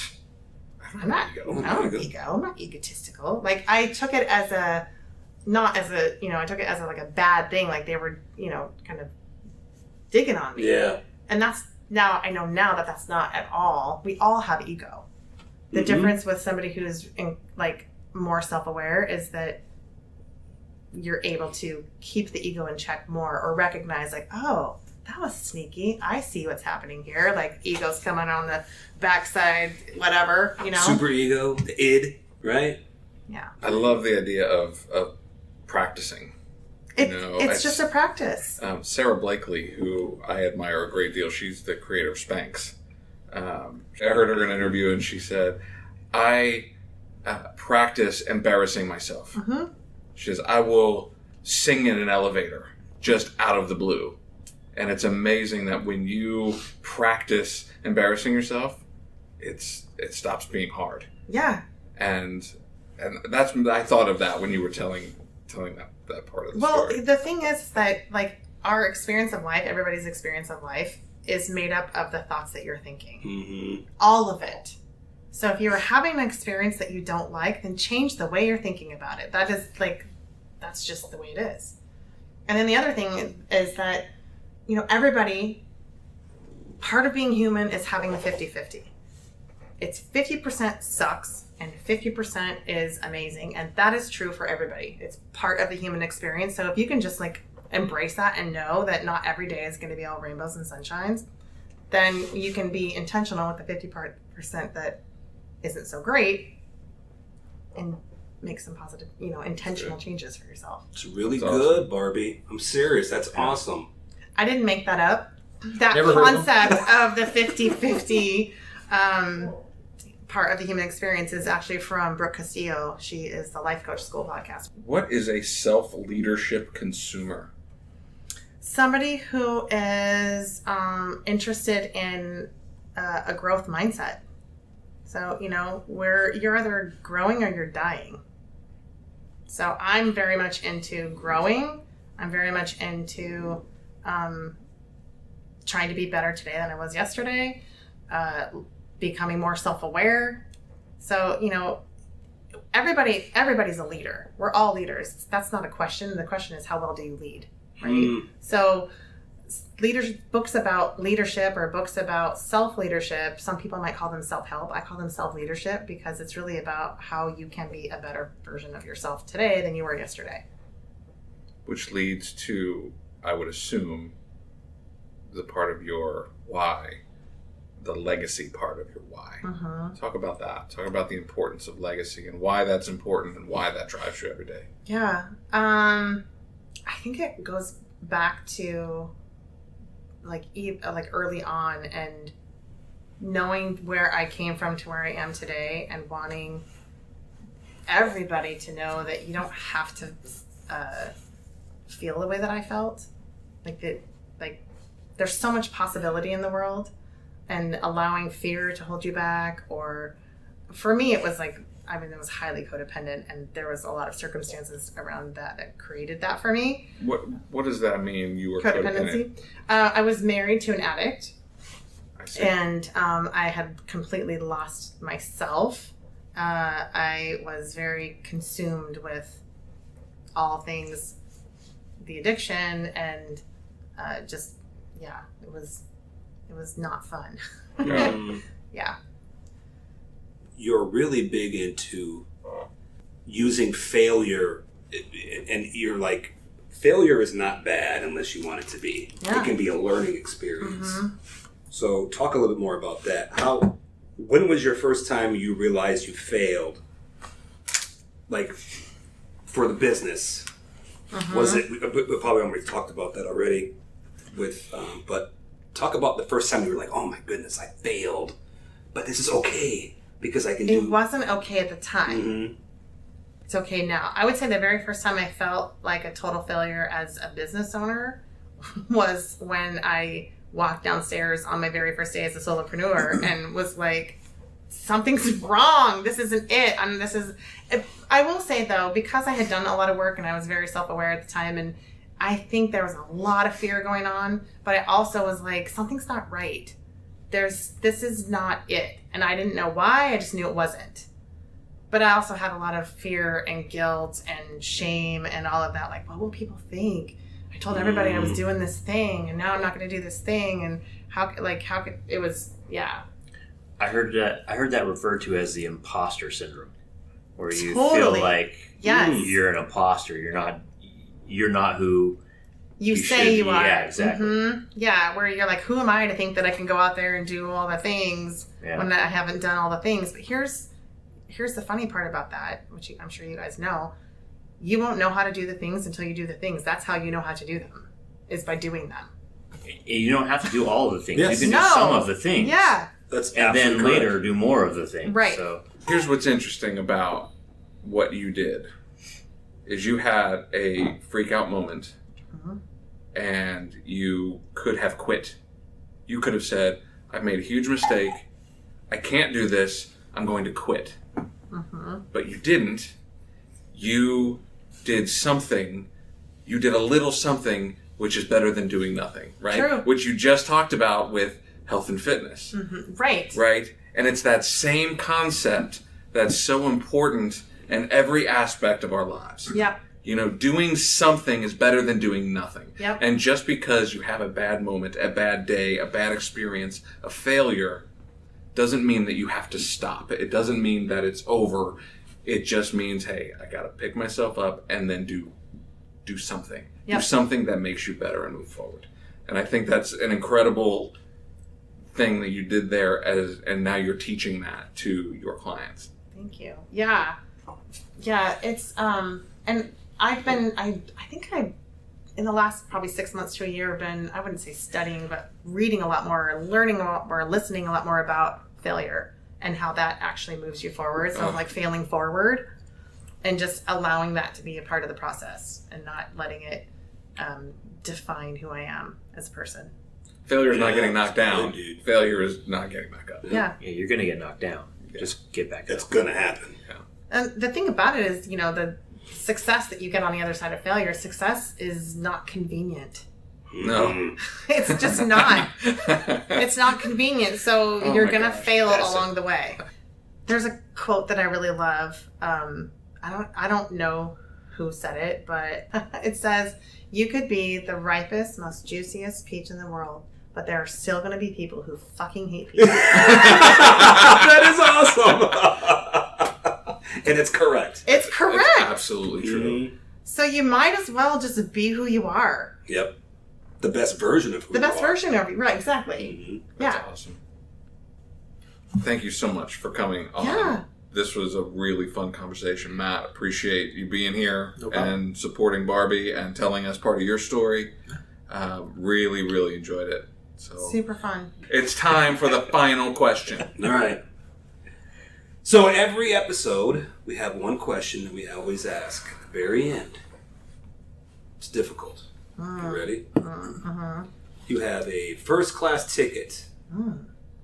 "I'm not. I don't have ego. I'm not egotistical." Like I took it as I took it as like a bad thing. Like they were, kind of digging on me. Yeah. And that's now I know now that that's not at all. We all have ego. The difference with somebody who's more self-aware is that you're able to keep the ego in check more, or recognize like, oh, that was sneaky. I see what's happening here. Like ego's coming on the backside, whatever, Super ego, the id, right? Yeah. I love the idea of practicing. It's just a practice. Sarah Blakely, who I admire a great deal, she's the creator of Spanx. I heard her in an interview, and she said, I practice embarrassing myself. Mm-hmm. She says, I will sing in an elevator just out of the blue. And it's amazing that when you practice embarrassing yourself, it stops being hard. Yeah. And that's, I thought of that when you were telling that part of the story. Well, the thing is that our experience of life, everybody's experience of life, is made up of the thoughts that you're thinking. Mm-hmm. All of it. So if you're having an experience that you don't like, then change the way you're thinking about it. That is that's just the way it is. And then the other thing is that, everybody, part of being human is having the 50-50. It's 50% sucks and 50% is amazing. And that is true for everybody. It's part of the human experience. So if you can just embrace that and know that not every day is going to be all rainbows and sunshines, then you can be intentional with the 50% that isn't so great and make some positive, intentional changes for yourself. It's really That's good, awesome. Barbie. I'm serious. That's awesome. I didn't make that up. That Never heard of concept of the 50-50 part of the human experience is actually from Brooke Castillo. She is the Life Coach School podcast. What is a self-leadership consumer? Somebody who is interested in a growth mindset. So, where you're either growing or you're dying. So I'm very much into growing. I'm very much into trying to be better today than I was yesterday, becoming more self-aware. So, everybody's a leader. We're all leaders. That's not a question. The question is, how well do you lead? Right? So books about leadership or books about self-leadership, some people might call them self-help. I call them self-leadership because it's really about how you can be a better version of yourself today than you were yesterday. Which leads to, I would assume, the part of your why, the legacy part of your why. Mm-hmm. Talk about that. Talk about the importance of legacy and why that's important and why that drives you every day. Yeah. I think it goes back to early on and knowing where I came from to where I am today and wanting everybody to know that you don't have to feel the way that I felt. There's so much possibility in the world, and allowing fear to hold you back, or for me it was it was highly codependent, and there was a lot of circumstances around that created that for me. What does that mean? You were Codependency. I was married to an addict, I see. and I had completely lost myself. I was very consumed with all things, the addiction, and it was not fun. Yeah. You're really big into using failure, and you're like, failure is not bad unless you want it to be. Yeah. It can be a learning experience. Mm-hmm. So talk a little bit more about that. When was your first time you realized you failed? For the business? Mm-hmm. Was it, we probably already talked about that already but talk about the first time you were like, oh my goodness, I failed, but this is okay because I can do. It wasn't okay at the time. Mm-hmm. It's okay now. I would say the very first time I felt like a total failure as a business owner was when I walked downstairs on my very first day as a solopreneur and was like, something's wrong. This isn't it. I will say though, because I had done a lot of work and I was very self-aware at the time, and I think there was a lot of fear going on, but I also was like, something's not right. This is not it. And I didn't know why, I just knew it wasn't. But I also had a lot of fear and guilt and shame and all of that. Like, what will people think? I told everybody I was doing this thing, and now I'm not going to do this thing. And how could it was, yeah. I heard that referred to as the imposter syndrome, where you Totally. feel like you're an imposter. You're not who you say you are. Yeah, exactly. Mm-hmm. Yeah, where you're like, who am I to think that I can go out there and do all the things when I haven't done all the things? But here's the funny part about that, which I'm sure you guys know. You won't know how to do the things until you do the things. That's how you know how to do them, is by doing them. You don't have to do all of the things. Yes. You can do some of the things. Yeah. That's And then absolutely later correct. do more of the things. Right. So Here's what's interesting about what you did is you had a freak out moment and you could have quit. You could have said, I've made a huge mistake. I can't do this. I'm going to quit. But you didn't. You did something. You did a little something, which is better than doing nothing, right? True. Which you just talked about with health and fitness. Right. Right? And it's that same concept that's so important in every aspect of our lives. Yep. You know, doing something is better than doing nothing. Yep. And just because you have a bad moment, a bad day, a bad experience, a failure, doesn't mean that you have to stop. It doesn't mean that it's over. It just means, hey, I got to pick myself up and then do something. Yep. Do something that makes you better and move forward. And I think that's an incredible thing that you did there, and now you're teaching that to your clients. Thank you. Yeah. Yeah, it's and I think I in the last probably 6 months to a year been, I wouldn't say studying, but reading a lot more, learning a lot more, listening a lot more about failure and how that actually moves you forward. So like failing forward and just allowing that to be a part of the process and not letting it define who I am as a person. Failure is not getting knocked down. Dude. Failure is not getting back up. Yeah. yeah, you're gonna get knocked down. Just get back It's up. gonna happen. And the thing about it is, you know, the success that you get on the other side of failure, success is not convenient. No. It's just not. It's not convenient, so Oh you're my gonna gosh, fail that's along the way. There's a quote that I really love. I don't know who said it, but it says, "You could be the ripest, most juiciest peach in the world, but there are still going to be people who fucking hate peaches." That is awesome. And it's correct. It's correct. It's absolutely true. So you might as well just be who you are. Yep. The best version of who The you best are. version of you. Right, exactly. That's Yeah. awesome. Thank you so much for coming on. Yeah. This was a really fun conversation. Matt, appreciate you being here No problem. and supporting Barbie and telling us part of your story. Really, really enjoyed it. So Super fun. it's time for the final question. All right. So in every episode, we have one question that we always ask at the very end. It's difficult. You ready? You have a first-class ticket.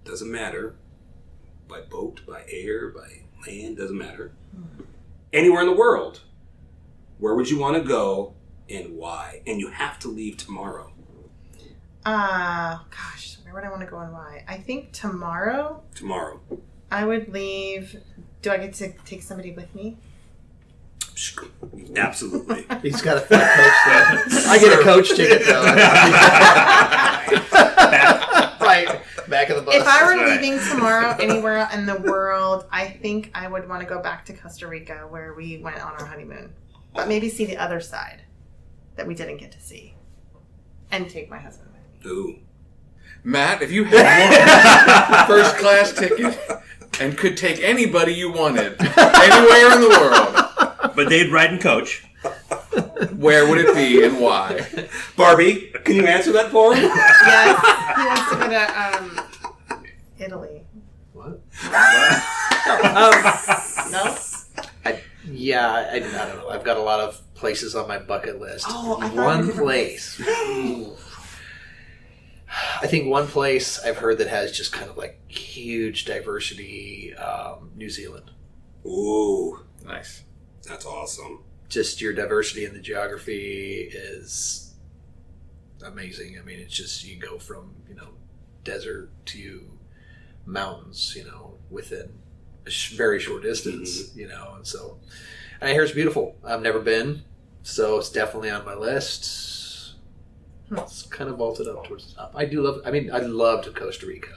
Doesn't matter. By boat, by air, by land, doesn't matter. Anywhere in the world. Where would you want to go and why? And you have to leave tomorrow. Gosh, where would I want to go and why? I think tomorrow Tomorrow. I would leave. Do I get to take somebody with me? Absolutely. He's got a fat coach there. I get a coach ticket though. Right, back of the bus. If I were That's right. leaving tomorrow anywhere in the world, I think I would want to go back to Costa Rica where we went on our honeymoon. But maybe see the other side that we didn't get to see. And take my husband with me. Ooh. Matt, if you had one first-class ticket and could take anybody you wanted anywhere in the world, But they'd ride and coach. where would it be and why? Barbie, can you answer that for him? Yes, he wants to go to Italy. What? No? Yeah, I don't know. I've got a lot of places on my bucket list. Oh, I thought One you were- place. Ooh. I think one place I've heard that has just kind of like huge diversity, New Zealand. Ooh, Nice. that's awesome. Just your diversity in the geography is amazing. I mean, it's just, you go from, desert to mountains, within a very short distance, and so, and I hear it's beautiful. I've never been, so it's definitely on my list. It's kind of vaulted up towards the top. I loved Costa Rica.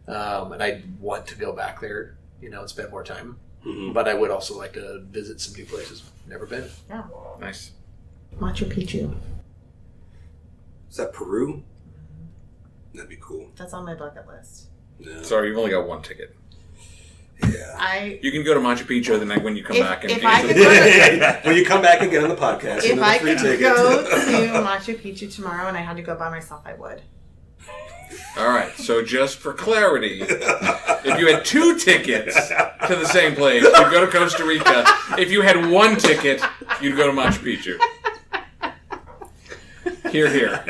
And I want to go back there, and spend more time. Mm-hmm. But I would also like to visit some new places. Never been. Yeah. Nice. Machu Picchu. Is that Peru? That'd be cool. That's on my bucket list. Yeah. Sorry, you've only got one ticket. Yeah. You can go to Machu Picchu the night when you come back. If I could go When you come back and get on the podcast, if I free could ticket. go to Machu Picchu tomorrow and I had to go by myself, I would. All right, so just for clarity, if you had 2 tickets to the same place, you'd go to Costa Rica. If you had 1 ticket, you'd go to Machu Picchu. Here.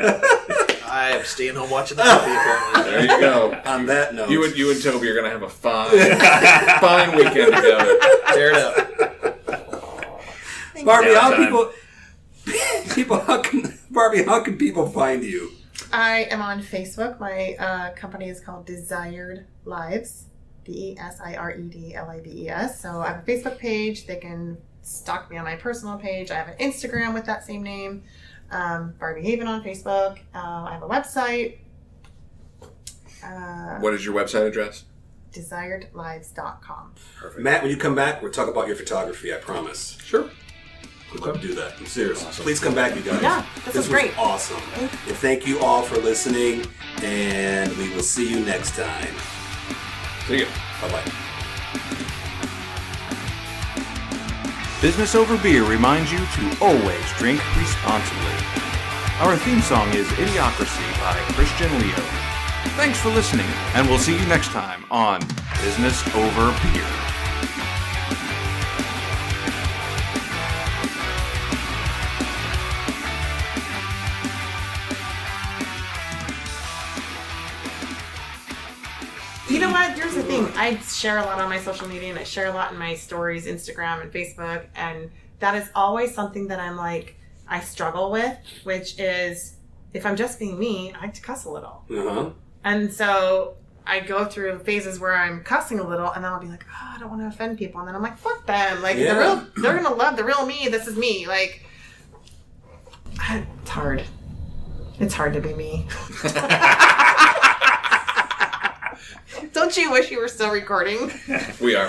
I am staying home watching the movie, apparently. There you go. On that note, You and Toby are going to have a fine weekend together. Tear it up. Barbie, how Downtime. how can people find you? I am on Facebook. My company is called Desired Lives. DesiredLibes. So I have a Facebook page. They can stalk me on my personal page. I have an Instagram with that same name. Barbie Haven on Facebook. I have a website. What is your website address? DesiredLives.com. Perfect. Matt, when you come back, we'll talk about your photography, I promise. Sure. We'd love to do that. I'm serious. Please come back, you guys. Yeah, this was great. Awesome. And thank you all for listening, and we will see you next time. See you. Bye-bye. Business Over Beer reminds you to always drink responsibly. Our theme song is Idiocracy by Christian Leo. Thanks for listening, and we'll see you next time on Business Over Beer. You know what? Here's the thing. I share a lot on my social media and I share a lot in my stories, Instagram and Facebook. And that is always something that I'm like, I struggle with, which is if I'm just being me, I like to cuss a little. Uh-huh. And so I go through phases where I'm cussing a little and then I'll be like, oh, I don't want to offend people. And then I'm like, fuck them. Like, they're going to love the real me. This is me. Like, it's hard. It's hard to be me. Don't you wish you were still recording? We are.